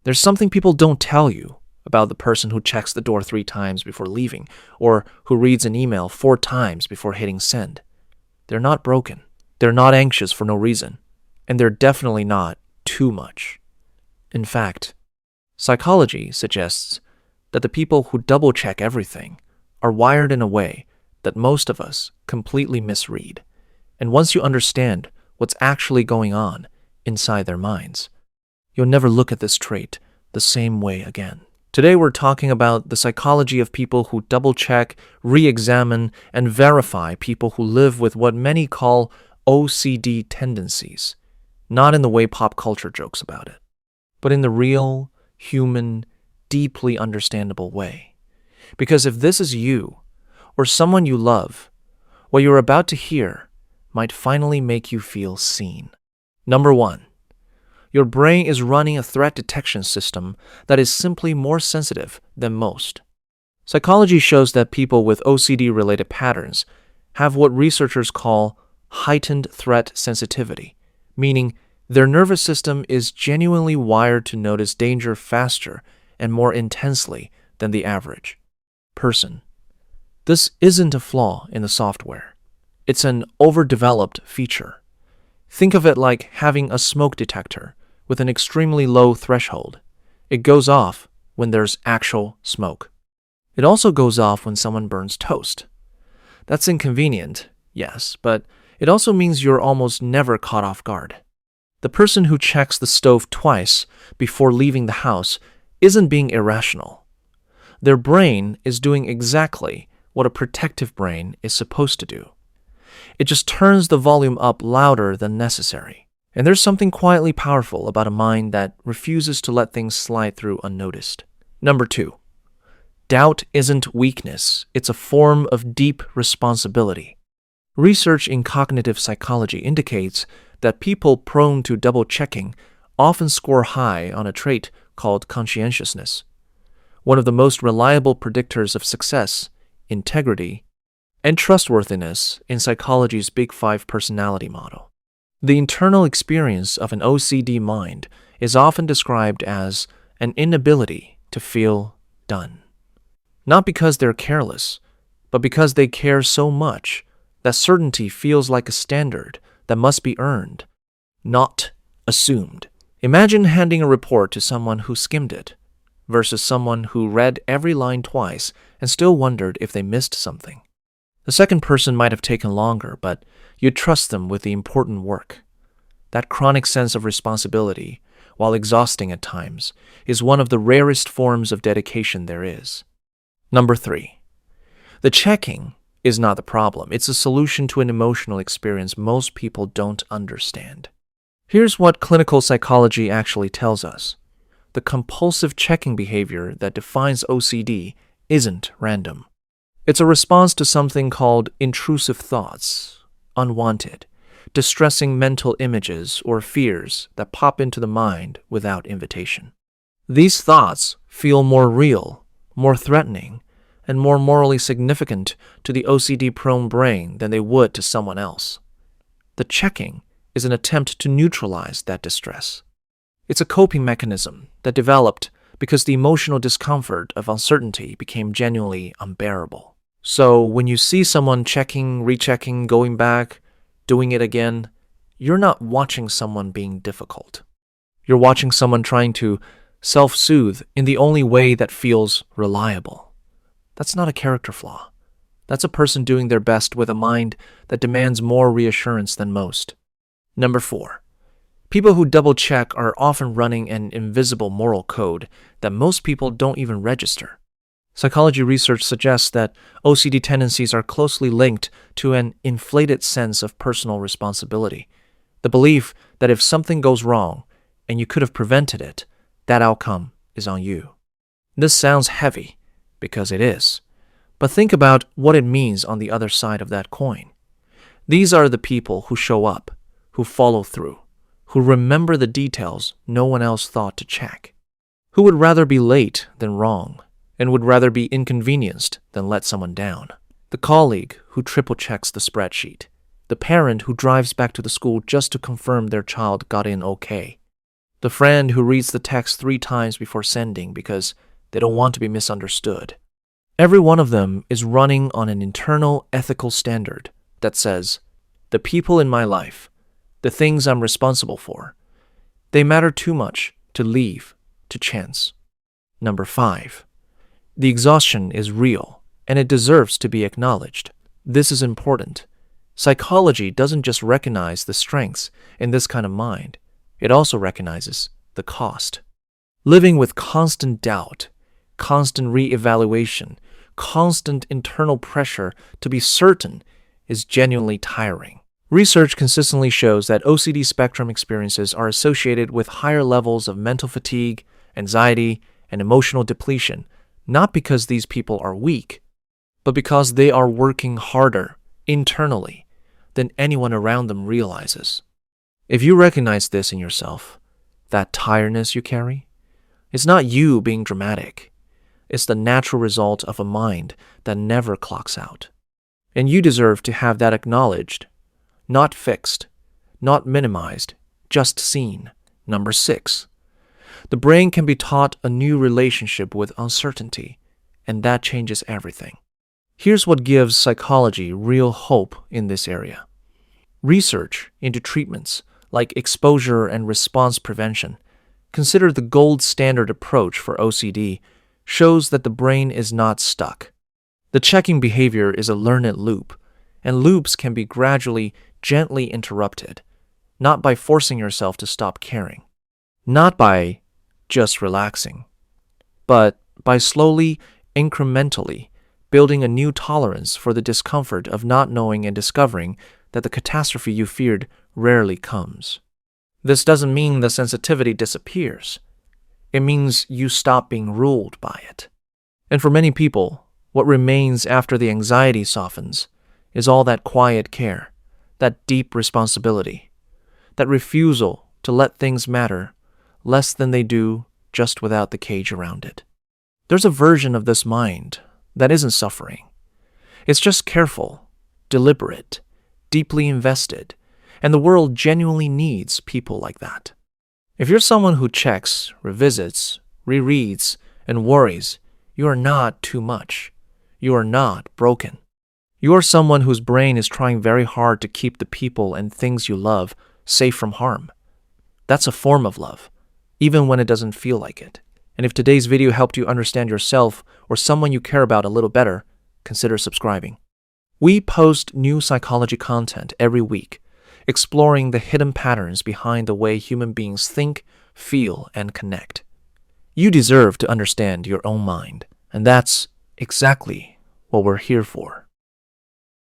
There's something people don't tell you about the person who checks the door 3 times before leaving, or who reads an email 4 times before hitting send. They're not broken. They're not anxious for no reason. And they're definitely not too much. In fact, psychology suggests that the people who double-check everything are wired in a way that most of us completely misread. And once you understand what's actually going on inside their minds, you'll never look at this trait the same way again. Today we're talking about the psychology of people who double-check, re-examine, and verify people who live with what many call OCD tendencies, not in the way pop culture jokes about it, but in the real, human, deeply understandable way. Because if this is you, or someone you love, what you're about to hear might finally make you feel seen. Number 1. Your brain is running a threat detection system that is simply more sensitive than most. Psychology shows that people with OCD-related patterns have what researchers call heightened threat sensitivity, meaning their nervous system is genuinely wired to notice danger faster and more intensely than the average person. This isn't a flaw in the software. It's an overdeveloped feature. Think of it like having a smoke detector with an extremely low threshold. It goes off when there's actual smoke. It also goes off when someone burns toast. That's inconvenient, yes, but it also means you're almost never caught off guard. The person who checks the stove twice before leaving the house isn't being irrational. Their brain is doing exactly what a protective brain is supposed to do. It just turns the volume up louder than necessary. And there's something quietly powerful about a mind that refuses to let things slide through unnoticed. Number 2. Doubt isn't weakness. It's a form of deep responsibility. Research in cognitive psychology indicates that people prone to double-checking often score high on a trait called conscientiousness, one of the most reliable predictors of success, integrity, and trustworthiness in psychology's Big Five personality model. The internal experience of an OCD mind is often described as an inability to feel done. Not because they're careless, but because they care so much that certainty feels like a standard that must be earned, not assumed. Imagine handing a report to someone who skimmed it versus someone who read every line twice and still wondered if they missed something. The second person might have taken longer, but you'd trust them with the important work. That chronic sense of responsibility, while exhausting at times, is one of the rarest forms of dedication there is. Number 3. The checking is not the problem. It's a solution to an emotional experience most people don't understand. Here's what clinical psychology actually tells us. The compulsive checking behavior that defines OCD isn't random. It's a response to something called intrusive thoughts, unwanted, distressing mental images or fears that pop into the mind without invitation. These thoughts feel more real, more threatening, and more morally significant to the OCD-prone brain than they would to someone else. The checking is an attempt to neutralize that distress. It's a coping mechanism that developed because the emotional discomfort of uncertainty became genuinely unbearable. So when you see someone checking, rechecking, going back, doing it again, you're not watching someone being difficult. You're watching someone trying to self-soothe in the only way that feels reliable. That's not a character flaw. That's a person doing their best with a mind that demands more reassurance than most. Number 4. People who double-check are often running an invisible moral code that most people don't even register. Psychology research suggests that OCD tendencies are closely linked to an inflated sense of personal responsibility, the belief that if something goes wrong and you could have prevented it, that outcome is on you. This sounds heavy, because it is, but think about what it means on the other side of that coin. These are the people who show up, who follow through, who remember the details no one else thought to check, who would rather be late than wrong, and would rather be inconvenienced than let someone down. The colleague who triple-checks the spreadsheet. The parent who drives back to the school just to confirm their child got in okay. the friend who reads the text 3 times before sending because they don't want to be misunderstood. Every one of them is running on an internal ethical standard that says, the people in my life, the things I'm responsible for, they matter too much to leave to chance. Number 5. The exhaustion is real, and it deserves to be acknowledged. This is important. Psychology doesn't just recognize the strengths in this kind of mind, it also recognizes the cost. Living with constant doubt, constant re-evaluation, constant internal pressure to be certain is genuinely tiring. Research consistently shows that OCD spectrum experiences are associated with higher levels of mental fatigue, anxiety, and emotional depletion, not because these people are weak, but because they are working harder internally than anyone around them realizes. If you recognize this in yourself, that tiredness you carry, it's not you being dramatic. It's the natural result of a mind that never clocks out. And you deserve to have that acknowledged, not fixed, not minimized, just seen. Number 6. The brain can be taught a new relationship with uncertainty, and that changes everything. Here's what gives psychology real hope in this area. Research into treatments like exposure and response prevention, considered the gold standard approach for OCD, shows that the brain is not stuck. The checking behavior is a learned loop, and loops can be gradually, gently interrupted, not by forcing yourself to stop caring, not by just relaxing, but by slowly, incrementally building a new tolerance for the discomfort of not knowing and discovering that the catastrophe you feared rarely comes. This doesn't mean the sensitivity disappears. It means you stop being ruled by it. And for many people, what remains after the anxiety softens is all that quiet care, that deep responsibility, that refusal to let things matter less than they do just without the cage around it. There's a version of this mind that isn't suffering. It's just careful, deliberate, deeply invested, and the world genuinely needs people like that. If you're someone who checks, revisits, rereads, and worries, you are not too much. You are not broken. You are someone whose brain is trying very hard to keep the people and things you love safe from harm. That's a form of love, even when it doesn't feel like it. And if today's video helped you understand yourself or someone you care about a little better, consider subscribing. We post new psychology content every week, exploring the hidden patterns behind the way human beings think, feel, and connect. You deserve to understand your own mind, and that's exactly what we're here for.